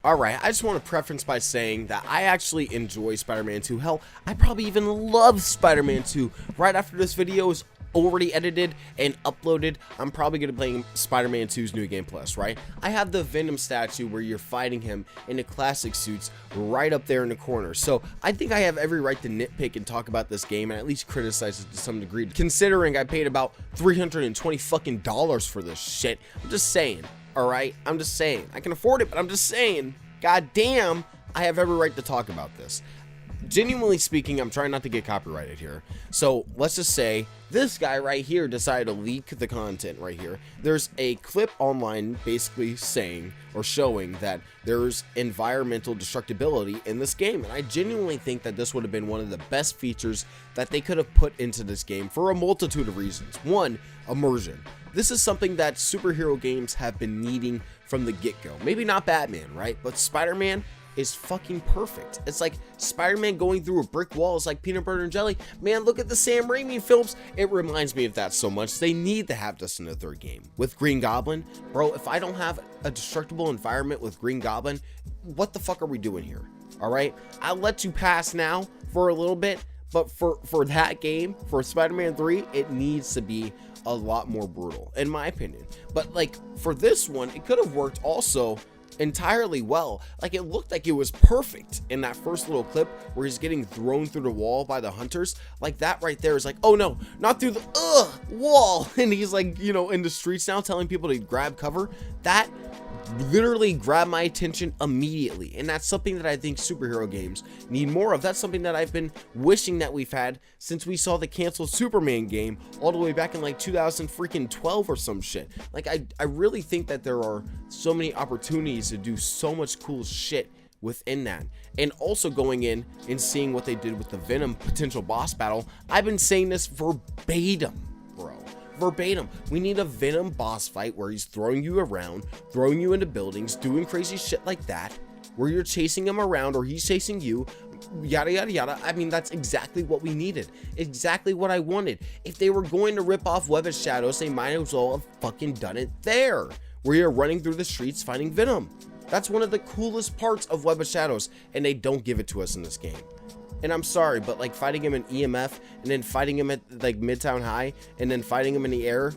Alright, I just want to preference by saying that I actually enjoy Spider-Man 2. Hell, I probably even love Spider-Man 2. Right after this video is already edited and uploaded, I'm probably going to play Spider-Man 2's New Game Plus, right? I have the Venom statue where you're fighting him in the classic suits right up there in the corner. So I think I have every right to nitpick and talk about this game and at least criticize it to some degree, considering I paid about $320 fucking dollars for this shit. I'm just saying. Alright, I'm just saying. I can afford it, but I'm just saying. God damn, I have every right to talk about this. Genuinely speaking, I'm trying not to get copyrighted here. So let's just say this guy right here decided to leak the content right here. There's a clip online basically saying or showing that there's environmental destructibility in this game. And I genuinely think that this would have been one of the best features that they could have put into this game for a multitude of reasons. One, immersion. This is something that superhero games have been needing from the get-go. Maybe not Batman, right? But Spider-Man is fucking perfect. It's like Spider-Man going through a brick wall is like peanut butter and jelly. Man, look at the Sam Raimi films. It reminds me of that so much. They need to have this in the third game. With Green Goblin, bro, if I don't have a destructible environment with Green Goblin, what the fuck are we doing here? All right? I'll let you pass now for a little bit, but for that game, for Spider-Man 3, it needs to be a lot more brutal, in my opinion. But like for this one, it could have worked also entirely well. Like it looked like it was perfect in that first little clip where he's getting thrown through the wall by the hunters. Like that right there is like, oh no, not through the wall. And he's like, you know, in the streets now telling people to grab cover. That literally grabbed my attention immediately, and that's something that I think superhero games need more of. That's something that I've been wishing that we've had since we saw the canceled Superman game all the way back in like 2012 or some shit. Like I really think that there are so many opportunities to do so much cool shit within that. And also going in and seeing what they did with the Venom potential boss battle, I've been saying this verbatim, bro. Verbatim. We need a Venom boss fight where he's throwing you around, throwing you into buildings, doing crazy shit like that, where you're chasing him around or he's chasing you, yada yada yada. I mean, that's exactly what we needed. Exactly what I wanted. If they were going to rip off Web of Shadows, they might as well have fucking done it there, where you're running through the streets fighting Venom. That's one of the coolest parts of Web of Shadows, and they don't give it to us in this game. And I'm sorry, but like fighting him in EMF and then fighting him at like Midtown High and then fighting him in the air,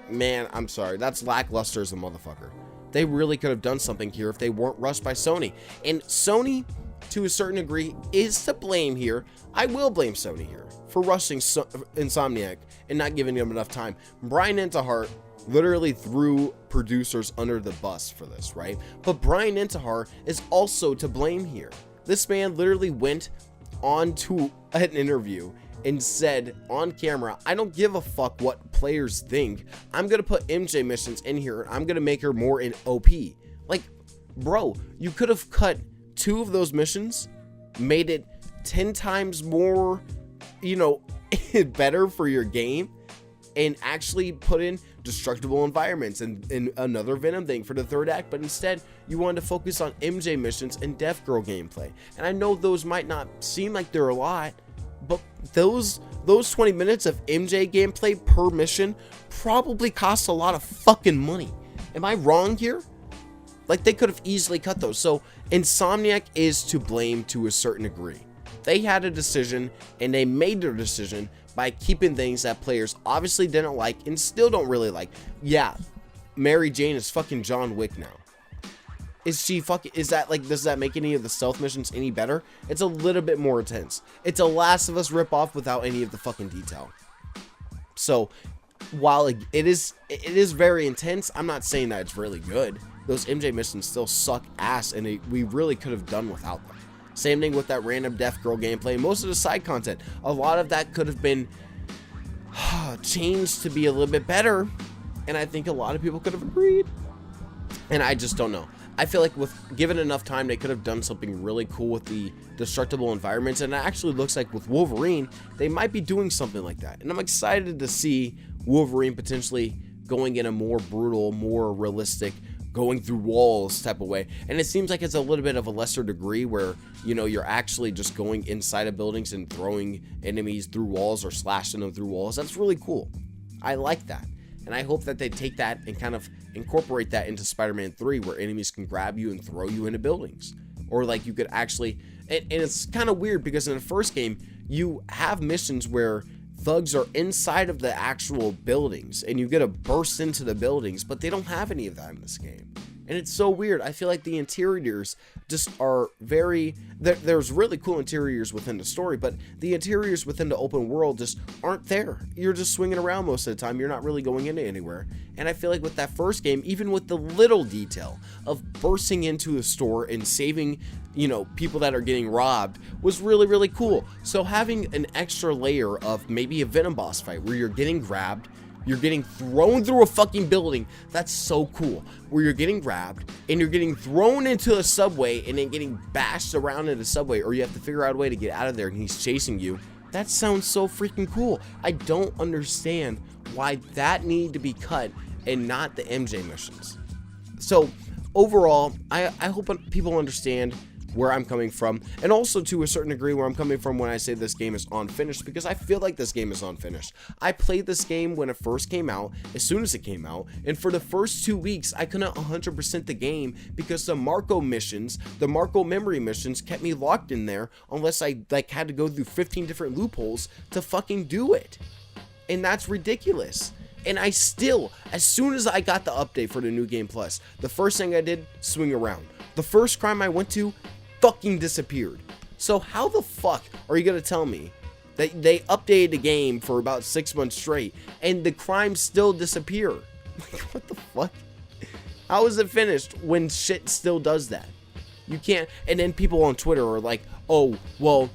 man, I'm sorry. That's lackluster as a motherfucker. They really could have done something here if they weren't rushed by Sony. And Sony, to a certain degree, is to blame here. I will blame Sony here for rushing Insomniac and not giving them enough time. Brian Intihar literally threw producers under the bus for this, right? But Brian Intihar is also to blame here. This man literally went onto an interview and said on camera, I don't give a fuck what players think. I'm gonna put MJ missions in here and I'm gonna make her more in OP. Like, bro, you could have cut 2 of those missions, made it 10 times more, you know, better for your game, and actually put in destructible environments and another Venom thing for the third act. But instead you wanted to focus on MJ missions and Death Girl gameplay. And I know those might not seem like they're a lot, but those 20 minutes of MJ gameplay per mission probably cost a lot of fucking money. Am I wrong here? Like, they could have easily cut those. So Insomniac is to blame to a certain degree. They had a decision and they made their decision by keeping things that players obviously didn't like and still don't really like. Yeah, Mary Jane is fucking John Wick now. Is she fucking, is that like, does that make any of the stealth missions any better? It's a little bit more intense. It's a Last of Us ripoff without any of the fucking detail. So while it is very intense, I'm not saying that it's really good. Those MJ missions still suck ass, and we really could have done without them. Same thing with that random Death Girl gameplay. Most of the side content, a lot of that could have been changed to be a little bit better, and I think a lot of people could have agreed. And I just don't know. I feel like with given enough time, they could have done something really cool with the destructible environments, and it actually looks like with Wolverine, they might be doing something like that. And I'm excited to see Wolverine potentially going in a more brutal, more realistic, going through walls type of way. And it seems like it's a little bit of a lesser degree where, you know, you're actually just going inside of buildings and throwing enemies through walls or slashing them through walls. That's really cool. I like that. And I hope that they take that and kind of incorporate that into Spider-Man 3, where enemies can grab you and throw you into buildings. Or like you could actually, and it's kind of weird because in the first game, you have missions where thugs are inside of the actual buildings and you get to burst into the buildings, but they don't have any of that in this game. And it's so weird. I feel like the interiors just are very, there's really cool interiors within the story, but the interiors within the open world just aren't there. You're just swinging around most of the time. You're not really going into anywhere. And I feel like with that first game, even with the little detail of bursting into a store and saving, you know, people that are getting robbed was really, really cool. So having an extra layer of maybe a Venom boss fight where you're getting grabbed, you're getting thrown through a fucking building. That's so cool. Where you're getting grabbed and you're getting thrown into a subway and then getting bashed around in the subway, or you have to figure out a way to get out of there and he's chasing you. That sounds so freaking cool. I don't understand why that needed to be cut and not the MJ missions. So overall, I hope people understand where I'm coming from, and also to a certain degree where I'm coming from when I say this game is unfinished, because I feel like this game is unfinished. I played this game when it first came out, as soon as it came out, and for the first 2 weeks I couldn't 100% the game because the Marco missions, the Marco memory missions, kept me locked in there unless I like had to go through 15 different loopholes to fucking do it. And that's ridiculous. And I still, as soon as I got the update for the New Game Plus, the first thing I did, swing around. The first crime I went to fucking disappeared. So how the fuck are you gonna tell me that they updated the game for about 6 months straight and the crimes still disappear? Like, what the fuck? How is it finished when shit still does that? You can't. And then people on Twitter are like, oh, well,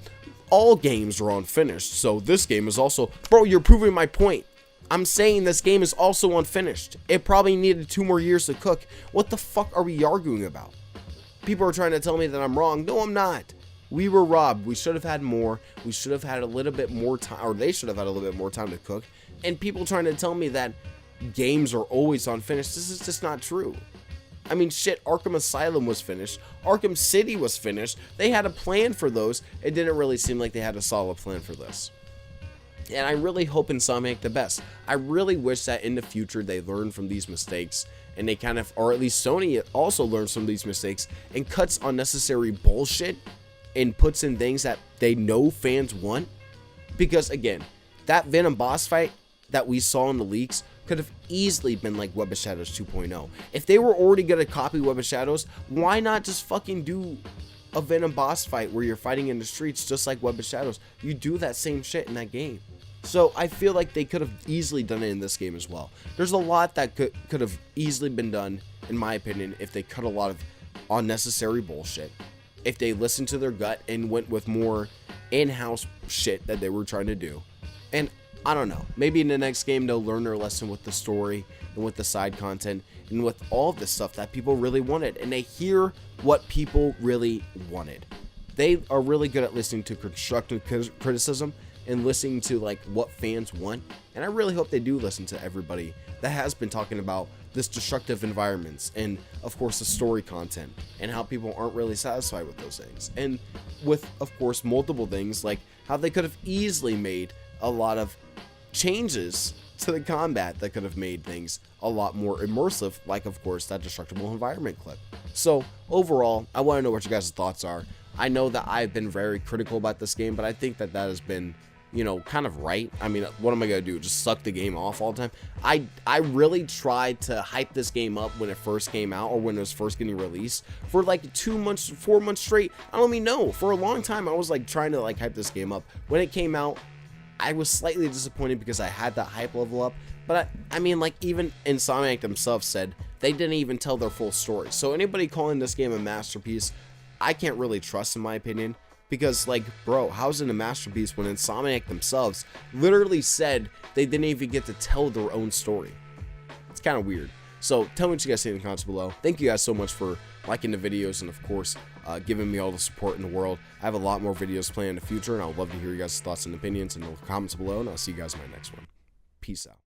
all games are unfinished, so this game is also. Bro, you're proving my point. I'm saying this game is also unfinished. It probably needed 2 more years to cook. What the fuck are we arguing about? People are trying to tell me that I'm wrong. No, I'm not. We were robbed. We should have had more. We should have had a little bit more time, or they should have had a little bit more time to cook. And people trying to tell me that games are always unfinished. This is just not true. I mean, shit, Arkham Asylum was finished. Arkham City was finished. They had a plan for those. It didn't really seem like they had a solid plan for this. And I really hope Insomniac the best. I really wish that in the future they learn from these mistakes and they kind of, or at least Sony also learns from these mistakes and cuts unnecessary bullshit and puts in things that they know fans want. Because again, that Venom boss fight that we saw in the leaks could have easily been like Web of Shadows 2.0. If they were already gonna copy Web of Shadows, why not just fucking do a Venom boss fight where you're fighting in the streets just like Web of Shadows? You do that same shit in that game. So I feel like they could have easily done it in this game as well. There's a lot that could have easily been done, in my opinion, if they cut a lot of unnecessary bullshit. If they listened to their gut and went with more in-house shit that they were trying to do. And I don't know, maybe in the next game they'll learn their lesson with the story and with the side content and with all of the stuff that people really wanted. And they hear what people really wanted. They are really good at listening to constructive criticism and listening to like what fans want, and I really hope they do listen to everybody that has been talking about this destructive environments and of course the story content and how people aren't really satisfied with those things, and with of course multiple things like how they could have easily made a lot of changes to the combat that could have made things a lot more immersive, like of course that destructible environment clip. So overall, I want to know what your guys' thoughts are. I know that I've been very critical about this game, but I think that has been, you know, kind of right. I mean, what am I gonna do? Just suck the game off all the time? I really tried to hype this game up when it first came out, or when it was first getting released, for like 2 months, 4 months straight. I don't even know. For a long time, I was like trying to like hype this game up. When it came out, I was slightly disappointed because I had that hype level up. But I mean, like even Insomniac themselves said they didn't even tell their full story. So anybody calling this game a masterpiece, I can't really trust, in my opinion. Because, like, bro, how's it a masterpiece when Insomniac themselves literally said they didn't even get to tell their own story? It's kind of weird. So, tell me what you guys think in the comments below. Thank you guys so much for liking the videos and, of course, giving me all the support in the world. I have a lot more videos planned in the future, and I would love to hear you guys' thoughts and opinions in the comments below, and I'll see you guys in my next one. Peace out.